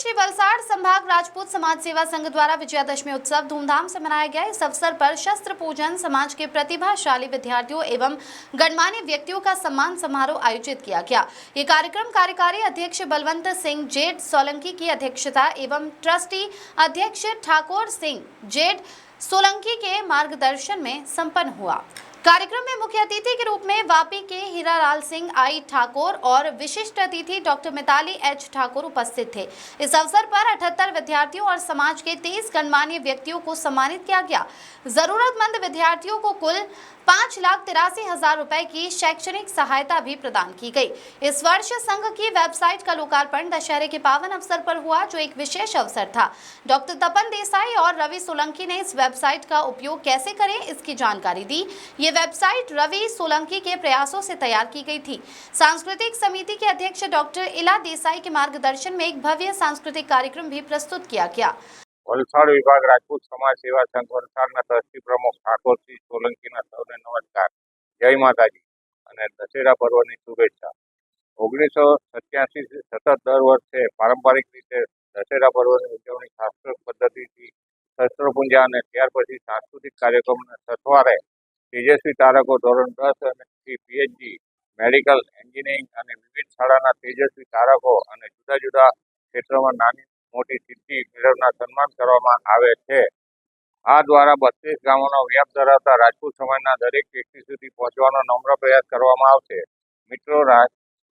श्री वलसाड़ संभाग राजपूत समाज सेवा संघ द्वारा विजयादशमी उत्सव धूमधाम से मनाया गया। इस अवसर पर शस्त्र पूजन, समाज के प्रतिभाशाली विद्यार्थियों एवं गणमान्य व्यक्तियों का सम्मान समारोह आयोजित किया गया। ये कार्यक्रम कार्यकारी अध्यक्ष बलवंत सिंह जेड सोलंकी की अध्यक्षता एवं ट्रस्टी अध्यक्ष ठाकुर सिंह जेड सोलंकी के मार्गदर्शन में संपन्न हुआ। कार्यक्रम में मुख्य अतिथि के रूप में वापी के हीरालाल सिंह आई ठाकुर और विशिष्ट अतिथि डॉक्टर मिताली एच ठाकुर उपस्थित थे। इस अवसर पर 78 विद्यार्थियों और समाज के 23 गणमान्य व्यक्तियों को सम्मानित किया गया। जरूरतमंद विद्यार्थियों को कुल 5,83,000 रुपए की शैक्षणिक सहायता भी प्रदान की गई। इस वर्ष संघ की वेबसाइट का लोकार्पण दशहरे के पावन अवसर पर हुआ, जो एक विशेष अवसर था। डॉक्टर तपन देसाई और रवि सोलंकी ने इस वेबसाइट का उपयोग कैसे करें, इसकी जानकारी दी। ये वेबसाइट रवि सोलंकी के प्रयासों से तैयार की गई थी। सांस्कृतिक समिति के अध्यक्ष डॉक्टर इला देसाई के मार्गदर्शन में एक भव्य सांस्कृतिक कार्यक्रम भी प्रस्तुत किया गया। वलसाड़ विभाग राजपूत समाज सेवा संघ वलसाड़ना ट्रस्टी प्रमुख ठाकुर सिंह सोलंकीना सौने नमस्कार। जय माताजी અને દશેરા પર્વની શુભેચ્છા। 1987 થી સતત દર વર્ષે પારંપરિક રીતે દશેરા પર્વની ઉજવણી શાસ્ત્રોક્ત પદ્ધતિથી શસ્ત્રપૂજા અને ત્યાર પછી સાંસ્કૃતિક કાર્યક્રમના સથવારે તેજસ્વી તારકો ધોરણ 10 થી પીએચડી મેડિકલ એન્જિનિયરિંગ અને વિવિધ શાળાના તેજસ્વી તારકો અને જુદા જુદા ક્ષેત્રમાં નાની મોટી સિદ્ધિ મેળવનાર સન્માન કરવામાં આવે છે। આ દ્વારા 32 ગામોનો વ્યાપ ધરાવતા રાજપૂત સમાજના દરેક વ્યક્તિ સુધી પહોંચવાનો નમ્ર પ્રયાસ કરવામાં આવશે। મિત્રો,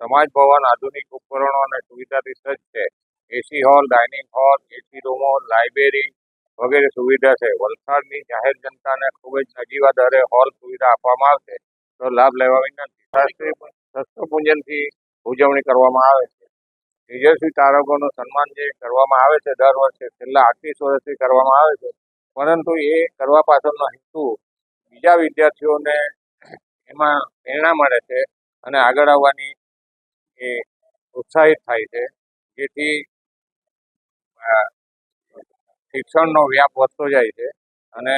સમાજ ભવન આધુનિક ઉપકરણો અને સુવિધાથી સજ્જ છે। એસી હોલ, ડાઇનિંગ હોલ, એસી રૂમો, લાઇબ્રેરી વગેરે સુવિધા છે। વલસાડની જાહેર જનતાને ખૂબ જ નજીવા દરે હોલ સુવિધા આપવામાં આવશે, તો લાભ લેવા વિનંતી। શસ્ત્રપૂજનથી ઉજવણી કરવામાં આવે છે। તેજસ્વી તારકોનું સન્માન જે કરવામાં આવે છે દર વર્ષે છેલ્લા 38 વર્ષથી કરવામાં આવે છે, પરંતુ એ કરવા પાછળનો હેતુ બીજા વિદ્યાર્થીઓને એમાં પ્રેરણા મળે છે અને આગળ આવવાની એ ઉત્સાહિત થાય છે, જેથી શિક્ષણનો વ્યાપ વધતો જાય છે અને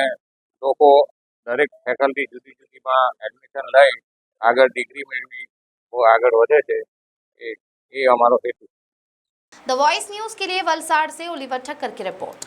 લોકો દરેક ફેકલ્ટી જુદી જુદીમાં એડમિશન લઈ આગળ ડિગ્રી મેળવી આગળ વધે છે। એ અમારો હેતુ। द वॉइस न्यूज के लिए वलसाड़ से ओलिवर ठक्कर की रिपोर्ट।